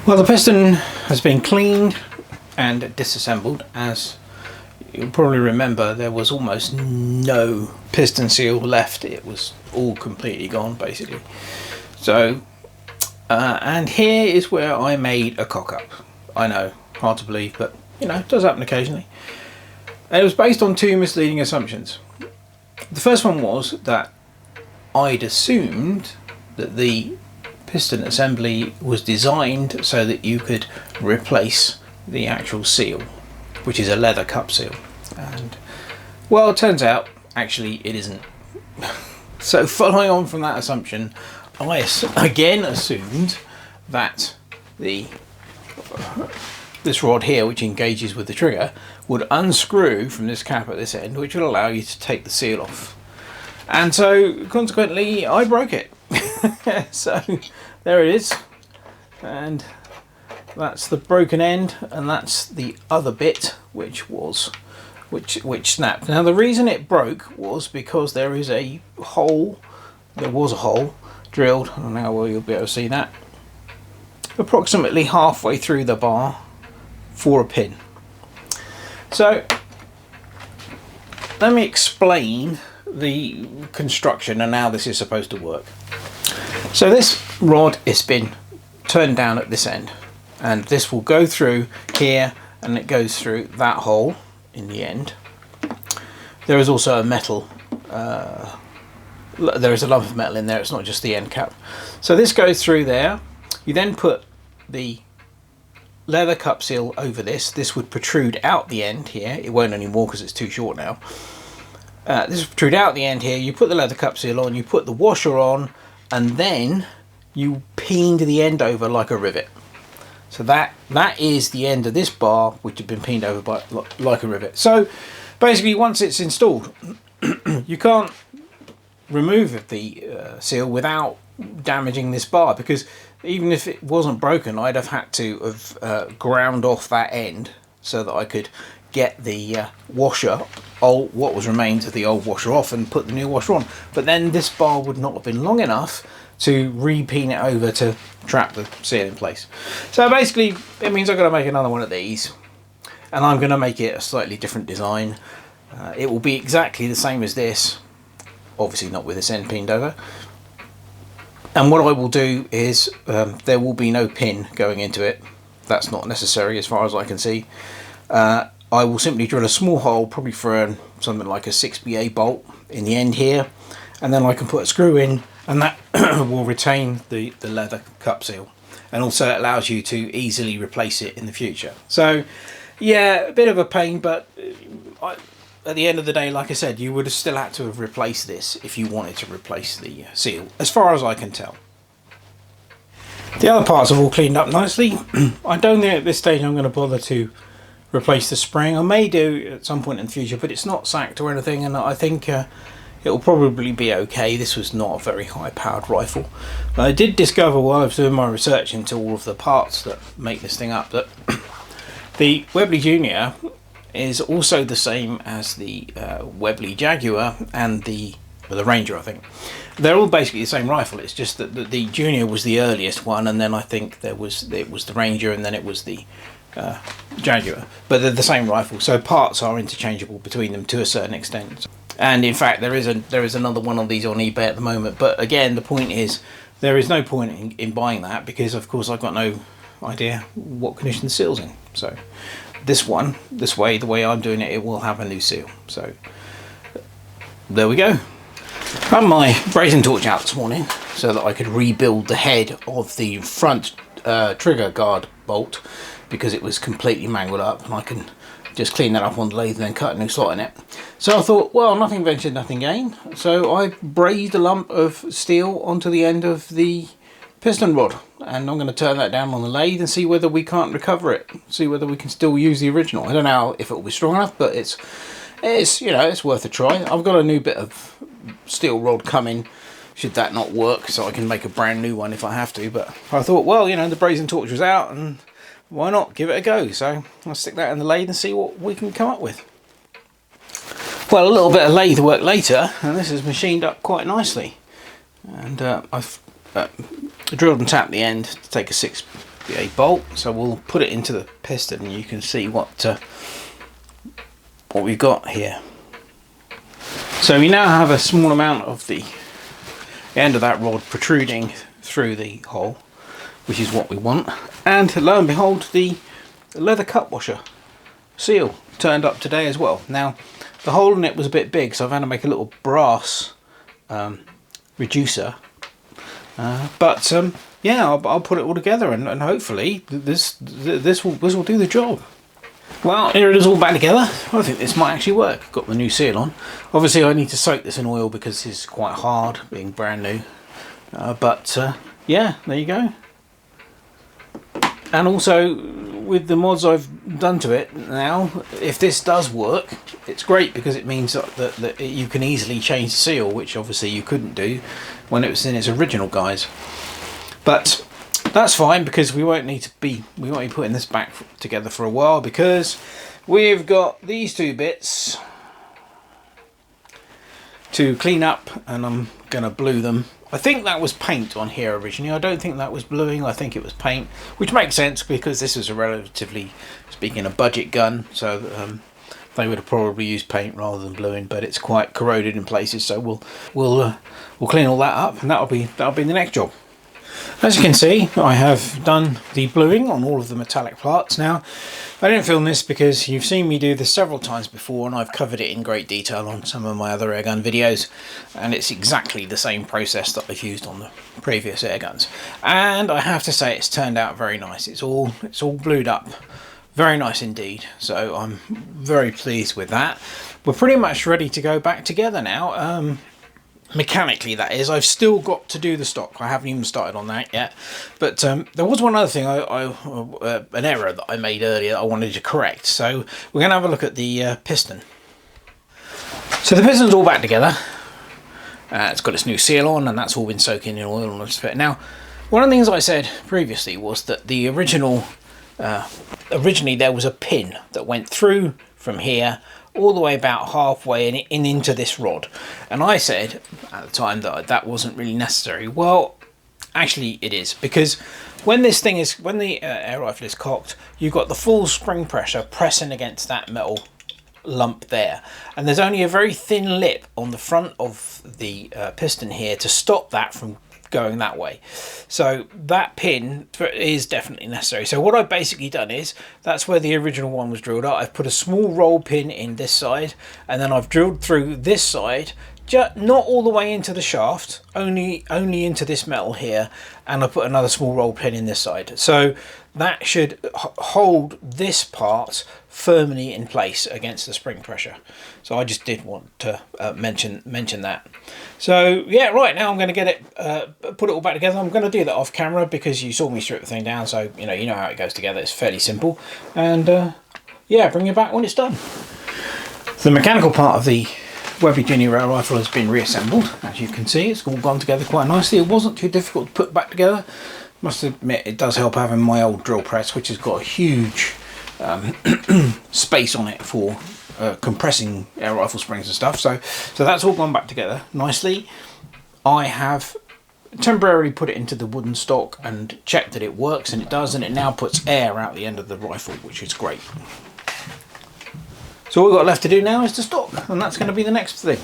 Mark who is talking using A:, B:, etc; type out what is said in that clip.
A: Well, the piston has been cleaned and disassembled. As you'll probably remember, there was almost no piston seal left. It was all completely gone, basically. So, and here is where I made a cock-up. I know, hard to believe, but you know, it does happen occasionally. And it was based on two misleading assumptions. The first one was that I'd assumed that the piston assembly was designed so that you could replace the actual seal, which is a leather cup seal. And well, it turns out actually it isn't. So following on from that assumption, I again assumed that this rod here, which engages with the trigger, would unscrew from this cap at this end, which would allow you to take the seal off. And so consequently I broke it. So there it is, and that's the broken end, and that's the other bit which snapped. Now the reason it broke was because there was a hole drilled, and now you'll be able to see that, approximately halfway through the bar for a pin. So let me explain the construction and how this is supposed to work. So this rod has been turned down at this end, and this will go through here, and it goes through that hole in the end. There is also a metal, there is a lump of metal in there, it's not just the end cap. So this goes through there. You then put the leather cup seal over this would protrude out the end here. It won't anymore because it's too short now. This will protrude out the end here. You put the leather cup seal on, you put the washer on, and then you peened the end over like a rivet. So that is the end of this bar, which had been peened over by like a rivet. So basically, once it's installed, you can't remove the seal without damaging this bar, because even if it wasn't broken, I'd have had to have ground off that end so that I could get the washer, what was remains of the old washer, off and put the new washer on. But then this bar would not have been long enough to re-peen it over to trap the seal in place. So basically it means I've got to make another one of these, and I'm going to make it a slightly different design. It will be exactly the same as this, obviously not with this end peened over. And what I will do is there will be no pin going into it. That's not necessary as far as I can see. I will simply drill a small hole, probably for something like a 6BA bolt in the end here, and then I can put a screw in, and that will retain the leather cup seal, and also it allows you to easily replace it in the future. So yeah, a bit of a pain, but at the end of the day, like I said, you would have still had to have replaced this if you wanted to replace the seal, as far as I can tell. The other parts have all cleaned up nicely. I don't think at this stage I'm going to bother to replace the spring. I may do at some point in the future, but it's not sacked or anything, and I think it will probably be okay. This was not a very high powered rifle. But I did discover while I was doing my research into all of the parts that make this thing up that the Webley Junior is also the same as the Webley Jaguar and the Ranger, I think. They're all basically the same rifle. It's just that the Junior was the earliest one, and then I think it was the Ranger, and then it was the Jaguar. But they're the same rifle, so parts are interchangeable between them to a certain extent. And in fact, there is another one of these on eBay at the moment. But again, the point is, there is no point in buying that, because of course I've got no idea what condition the seal's in. So this one, the way I'm doing it, it will have a new seal. So there we go. I had my brazing torch out this morning so that I could rebuild the head of the front trigger guard bolt, because it was completely mangled up, and I can just clean that up on the lathe and then cut a new slot in it. So I thought, well, nothing ventured, nothing gained. So I brazed a lump of steel onto the end of the piston rod, and I'm going to turn that down on the lathe and see whether we can't recover it, see whether we can still use the original. I don't know if it will be strong enough, but it's you know, it's worth a try. I've got a new bit of steel rod coming, should that not work, so I can make a brand new one if I have to. But I thought, well, you know, the brazing torch was out, and why not give it a go? So I'll stick that in the lathe and see what we can come up with. Well, a little bit of lathe work later, and this is machined up quite nicely. And I've drilled and tapped the end to take a 6 be a bolt. So we'll put it into the piston and you can see what we've got here. So we now have a small amount of the end of that rod protruding through the hole, which is what we want. And lo and behold, the leather cup washer seal turned up today as well. Now the hole in it was a bit big, so I've had to make a little brass reducer. But yeah, I'll put it all together and hopefully this will do the job. Well, here it is all back together. I think this might actually work. Got the new seal on. Obviously I need to soak this in oil because this is quite hard, being brand new. But yeah, there you go. And also, with the mods I've done to it now, if this does work, it's great because it means that you can easily change the seal, which obviously you couldn't do when it was in its original guise. But that's fine because we won't be putting this back together for a while, because we've got these two bits to clean up and I'm gonna blue them. I think that was paint on here originally. I don't think that was bluing. I think it was paint, which makes sense because this is a relatively speaking a budget gun, so they would have probably used paint rather than bluing, but it's quite corroded in places, so we'll clean all that up and that'll be the next job. As you can see, I have done the bluing on all of the metallic parts. Now, I didn't film this because you've seen me do this several times before and I've covered it in great detail on some of my other airgun videos, and it's exactly the same process that I've used on the previous airguns. And I have to say it's turned out very nice. It's all blued up. Very nice indeed. So I'm very pleased with that. We're pretty much ready to go back together now. Mechanically, that is. I've still got to do the stock. I haven't even started on that yet. But there was one other thing, an error that I made earlier that I wanted to correct. So we're going to have a look at the piston. So the piston's all back together. It's got its new seal on, and that's all been soaking in oil and all fit. Now, one of the things I said previously was that the originally there was a pin that went through from here all the way about halfway in into this rod, and I said at the time that wasn't really necessary. Well, actually it is, because when the air rifle is cocked, you've got the full spring pressure pressing against that metal lump there, and there's only a very thin lip on the front of the piston here to stop that from going that way. So that pin is definitely necessary. So what I've basically done is, that's where the original one was drilled out. I've put a small roll pin in this side, and then I've drilled through this side, just not all the way into the shaft, only into this metal here, and I put another small roll pin in this side. So that should hold this part firmly in place against the spring pressure. So I just did want to mention that. So yeah, right, now I'm going to get it, put it all back together. I'm going to do that off camera because you saw me strip the thing down, so you know how it goes together. It's fairly simple, and yeah, bring it back when it's done. The mechanical part of the Webley Junior rail rifle has been reassembled. As you can see, it's all gone together quite nicely. It wasn't too difficult to put back together. Must admit, it does help having my old drill press, which has got a huge space on it for compressing air rifle springs and stuff. So that's all gone back together nicely. I have temporarily put it into the wooden stock and checked that it works, and it does, and it now puts air out the end of the rifle, which is great. So all we've got left to do now is to stock, and that's going to be the next thing.